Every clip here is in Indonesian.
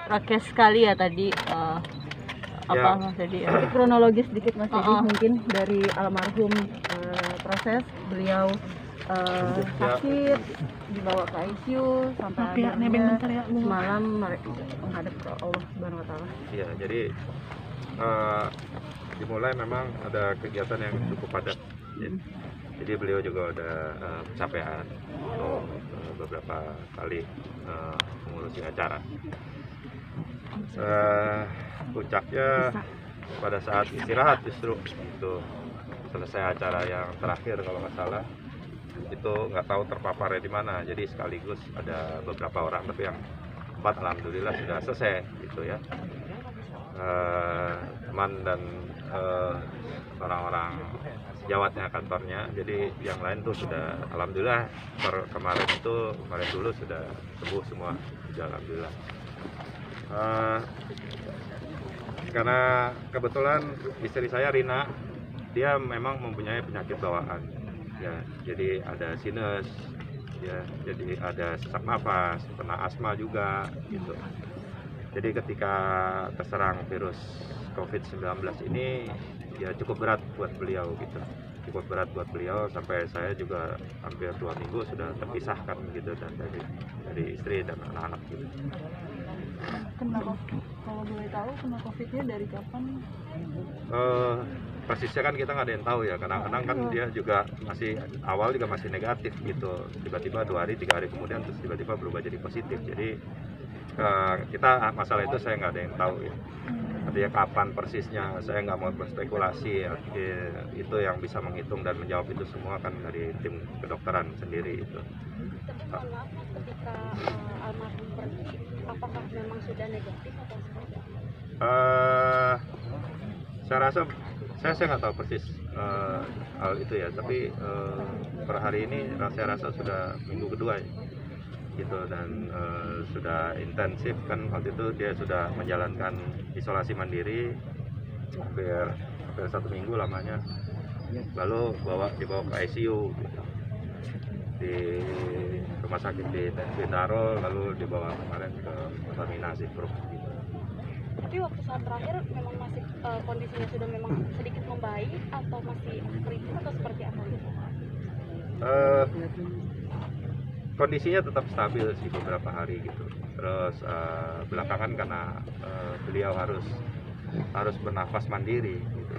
rakes sekali ya tadi apa Ya. Mas Edi? Kronologis sedikit Mas Edi, mungkin dari almarhum proses beliau sakit, dibawa ke ICU sampai akhirnya semalam menghadap ke Allah Subhanahu wa Ta'ala. Iya, jadi dimulai memang ada kegiatan yang cukup padat. Jadi beliau juga ada kecapean untuk beberapa kali mengurusi acara. Puncaknya pada saat istirahat justru itu selesai acara yang terakhir kalau nggak salah, itu nggak tahu terpaparnya di mana. Jadi sekaligus ada beberapa orang, tapi yang 4 alhamdulillah sudah selesai gitu ya. Teman dan orang-orang sejawatnya kantornya, jadi yang lain tuh sudah alhamdulillah kemarin dulu sudah sembuh semua, sudah alhamdulillah. Karena kebetulan istri saya Rina, dia memang mempunyai penyakit bawaan ya, jadi ada sinus ya, jadi ada sesak nafas, kena asma juga gitu. Jadi ketika terserang virus COVID-19 ini ya cukup berat buat beliau gitu, cukup berat buat beliau, sampai saya juga hampir 2 minggu sudah terpisahkan gitu dan dari istri dan anak-anak gitu. Kalau boleh tahu kena COVID-nya dari kapan? Persisnya kan kita nggak ada yang tahu ya, kadang-kadang kan dia juga masih awal juga masih negatif gitu, tiba-tiba 2 hari 3 hari kemudian terus tiba-tiba berubah jadi positif. Jadi kita masalah itu saya nggak ada yang tahu ya, artinya kapan persisnya saya nggak mau berspekulasi ya, itu yang bisa menghitung dan menjawab itu semua kan dari tim kedokteran sendiri itu. Mohon maaf Mas, ketika almarhum pergi, apakah memang sudah negatif atau seperti apa? Saya rasa saya nggak tahu persis hal itu ya, tapi per hari ini saya rasa sudah minggu kedua ya, gitu, dan sudah intensif kan. Waktu itu dia sudah menjalankan isolasi mandiri hampir 1 minggu lamanya, lalu dibawa ke ICU gitu, di rumah sakit di Bintaro, lalu dibawa kemarin ke kontaminasi Group gitu. Tapi waktu saat terakhir memang masih kondisinya sudah memang sedikit membaik atau masih kritis atau seperti apa? Kondisinya tetap stabil sih beberapa hari gitu. Terus belakangan karena beliau harus bernafas mandiri gitu.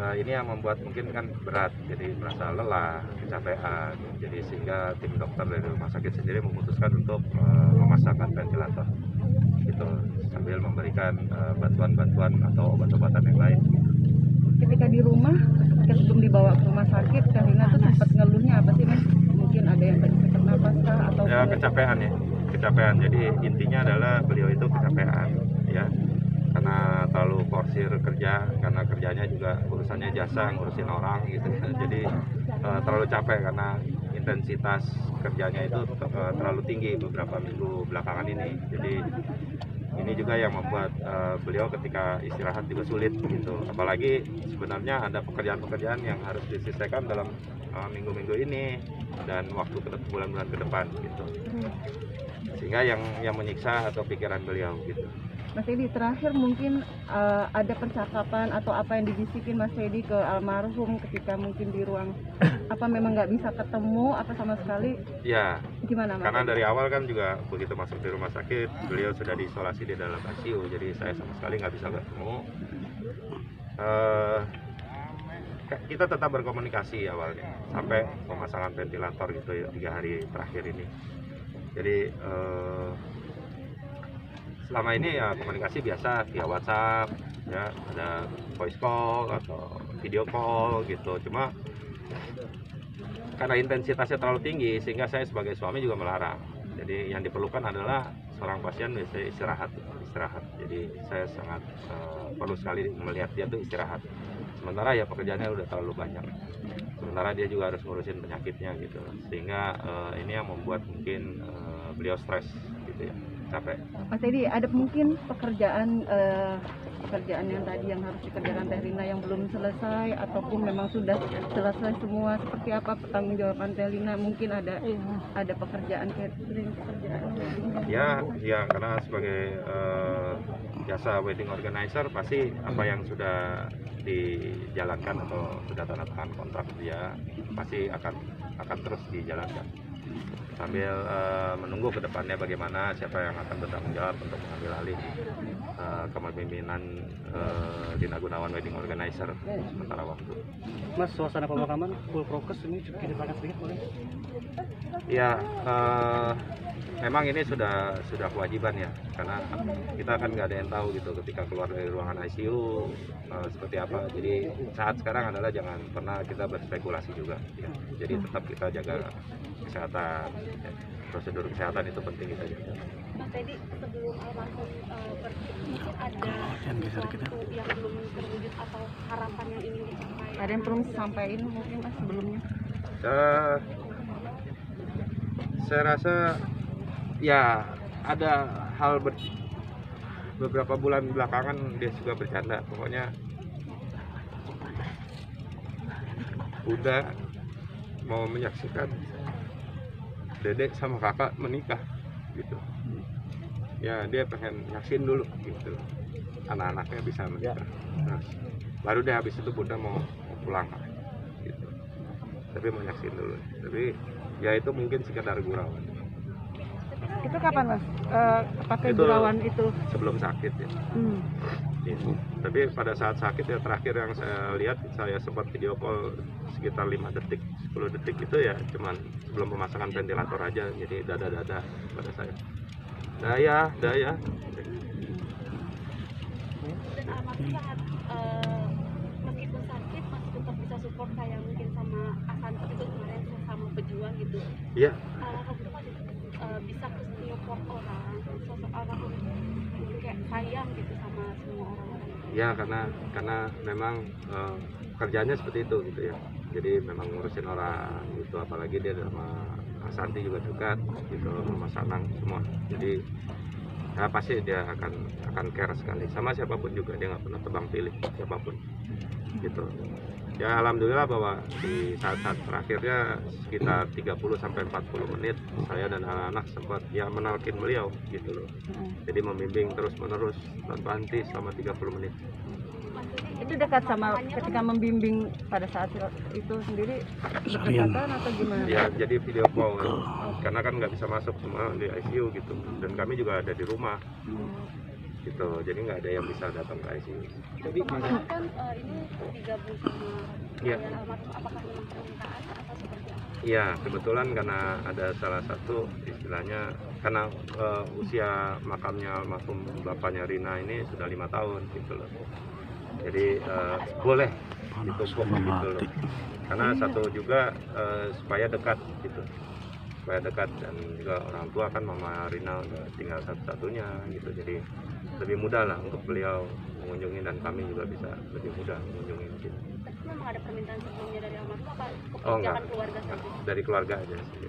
Ini yang membuat mungkin kan berat, jadi merasa lelah, kecapean. Jadi sehingga tim dokter dari rumah sakit sendiri memutuskan untuk memasangkan ventilator gitu, sambil memberikan bantuan-bantuan atau obat-obatan yang lain. Ketika di rumah, sebelum dibawa ke rumah sakit, Karina tuh sempat ngeluhnya apa sih Mas? Mungkin ada yang tadi sesak napas kah atau ya kecapean ya, kecapean. Jadi intinya adalah beliau itu kecapean ya, karena terlalu forsir kerja, karena kerjanya juga urusannya jasa, ngurusin orang gitu. Jadi terlalu capek karena intensitas kerjanya itu terlalu tinggi beberapa minggu belakangan ini. Jadi ini juga yang membuat beliau ketika istirahat juga sulit gitu. Apalagi sebenarnya ada pekerjaan-pekerjaan yang harus diselesaikan dalam minggu-minggu ini dan waktu bulan-bulan ke depan gitu. Sehingga yang menyiksa atau pikiran beliau gitu. Mas Edi, terakhir mungkin ada percakapan atau apa yang dibisikin Mas Edi ke almarhum ketika mungkin di ruang apa memang nggak bisa ketemu apa sama sekali? Ya, gimana Mas? Karena dari awal kan juga begitu masuk di rumah sakit beliau sudah diisolasi di dalam ICU, jadi saya sama sekali nggak bisa ketemu. Kita tetap berkomunikasi awalnya sampai pemasangan ventilator gitu ya 3 hari terakhir ini. Jadi selama ini ya komunikasi biasa via WhatsApp ya, ada voice call atau video call gitu. Cuma karena intensitasnya terlalu tinggi sehingga saya sebagai suami juga melarang. Jadi yang diperlukan adalah seorang pasien biasanya istirahat. Jadi saya sangat perlu sekali melihat dia tuh istirahat. Sementara ya pekerjaannya udah terlalu banyak. Sementara dia juga harus ngurusin penyakitnya gitu. Sehingga ini yang membuat mungkin beliau stres gitu ya. capek. Mas Teddy, ada mungkin pekerjaan yang tadi yang harus dikerjakan Teh Rina yang belum selesai ataupun memang sudah selesai semua, seperti apa pertanggungjawaban Teh Rina? Mungkin ada pekerjaan catering, Ya karena sebagai jasa wedding organizer pasti apa yang sudah dijalankan atau sudah tanda tangan kontrak dia pasti akan terus dijalankan sambil menunggu ke depannya bagaimana siapa yang akan bertanggung jawab untuk mengambil alih kepemimpinan Dina Gunawan Wedding Organizer sementara waktu. Mas, suasana pemakaman full prokes ini ceritakan sedikit boleh? Ya, memang ini sudah kewajiban ya, karena kita kan nggak ada yang tahu gitu ketika keluar dari ruangan ICU seperti apa. Jadi saat sekarang adalah jangan pernah kita berspekulasi juga. Ya. Jadi tetap kita jaga kesehatan, ya. Prosedur kesehatan itu penting kita jaga. Mas Teddy, sebelum almarhum pergi, mungkin ada sesuatu yang belum terwujud atau harapan yang ingin dicapai? ada yang perlu disampaikan mungkin Mas sebelumnya? Saya rasa ya ada hal beberapa bulan belakangan dia juga bercanda, pokoknya udah mau menyaksikan dedek sama kakak menikah gitu ya, dia pengen nyaksin dulu gitu anak-anaknya bisa menikah. Nah, baru deh habis itu bunda mau pulang gitu, tapi mau nyaksin dulu, tapi ya itu mungkin sekedar gurau. Itu kapan Mas? Pakai Itu gurauan itu? Sebelum sakit ya. Gitu. Tapi pada saat sakit ya terakhir yang saya lihat, saya sempat video call sekitar 5 detik 10 detik itu ya cuman sebelum pemasangan ventilator aja, jadi dada-dada pada saya. Daya. Dan almarhum sangat meskipun sakit masih tetap bisa support kayak mungkin sama Asanto itu kemarin sama pejuang gitu. Iya. Almarhum itu masih bisa support orang, sosok almarhum itu kayak sayang gitu sama semua orang. Ya karena memang kerjanya seperti itu gitu ya. Jadi memang ngurusin orang gitu, apalagi dia sama Santi juga dekat gitu, sama Sanang semua. Jadi ya pasti dia akan care sekali sama siapapun juga, dia nggak pernah tebang pilih siapapun gitu. Ya alhamdulillah bahwa di saat-saat terakhirnya sekitar 30 sampai 40 menit saya dan anak-anak sempat ya menalkin beliau gitu loh. Jadi membimbing terus-menerus tanpa henti selama 30 menit. Itu dekat sama ketika membimbing pada saat itu sendiri berdekatan atau gimana? Ya jadi video call karena kan nggak bisa masuk semua di ICU gitu, dan kami juga ada di rumah gitu, jadi nggak ada yang bisa datang ke ICU. Jadi kemarin kan ini digabung sama Iya. almarhum, apakah memang permintaan atau seperti apa? Iya, kebetulan karena ada salah satu istilahnya karena usia makamnya almarhum bapaknya Rina ini sudah 5 tahun gitu loh. Jadi boleh ditumpuk gitu loh. Karena satu juga supaya dekat gitu. Supaya dekat, dan juga orang tua kan mama Rina tinggal satu-satunya gitu. Jadi lebih mudah lah untuk beliau mengunjungi, dan kami juga bisa lebih mudah mengunjungi gitu. Memang ada permintaan sebelumnya dari almarhum apa Oh, enggak. kebijakan keluarga saja? Dari keluarga aja sih.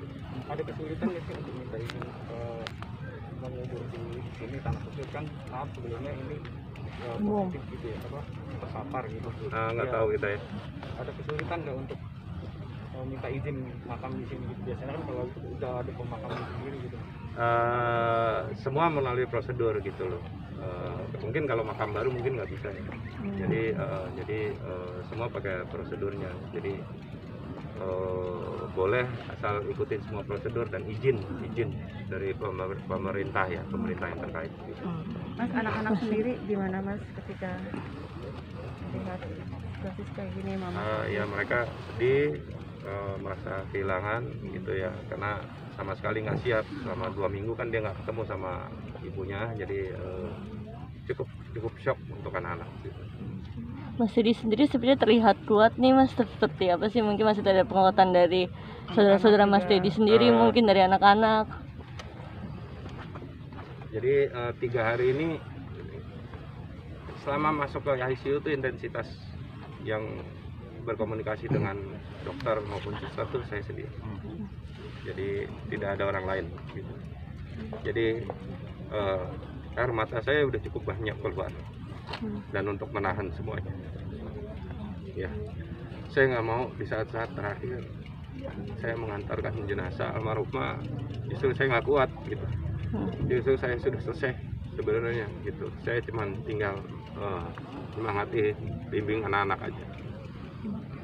Ada kesulitan nggak sih untuk minta izin mengubur di sini tanah khusus kan? Maaf sebelumnya ini positif gitu ya, apa terpapar gitu. Nggak Ya, tahu kita ya. ada kesulitan nggak untuk minta izin makam di sini gitu? Biasanya kan kalau udah ada pemakaman sendiri gitu. Semua melalui prosedur gitu loh. Mungkin kalau makam baru mungkin nggak bisa ya. Jadi semua pakai prosedurnya. Jadi boleh asal ikutin semua prosedur dan izin dari pemerintah ya, pemerintah yang terkait gitu. Mas, anak-anak sendiri gimana Mas ketika lihat situasi kayak gini Mama? Ya mereka sedih, merasa kehilangan gitu ya, karena sama sekali nggak siap. Selama 2 minggu kan dia nggak ketemu sama ibunya, jadi cukup shock untuk anak-anak gitu. Mas Teddy sendiri sebenarnya terlihat kuat nih Mas, seperti apa sih? Mungkin masih ada penguatan dari saudara-saudara Mas Teddy sendiri, mungkin dari anak-anak. Jadi 3 hari ini selama masuk ke ICU itu intensitas yang berkomunikasi dengan dokter maupun suster tuh saya sendiri. Jadi tidak ada orang lain gitu. Jadi air mata saya udah cukup banyak keluar dan untuk menahan semuanya. Ya, saya nggak mau di saat-saat terakhir saya mengantarkan jenazah almarhumah, justru saya nggak kuat gitu. Justru saya sudah selesai sebenarnya gitu. Saya cuma tinggal semangati, bimbing anak-anak aja.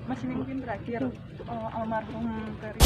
Masih mungkin terakhir almarhum Karim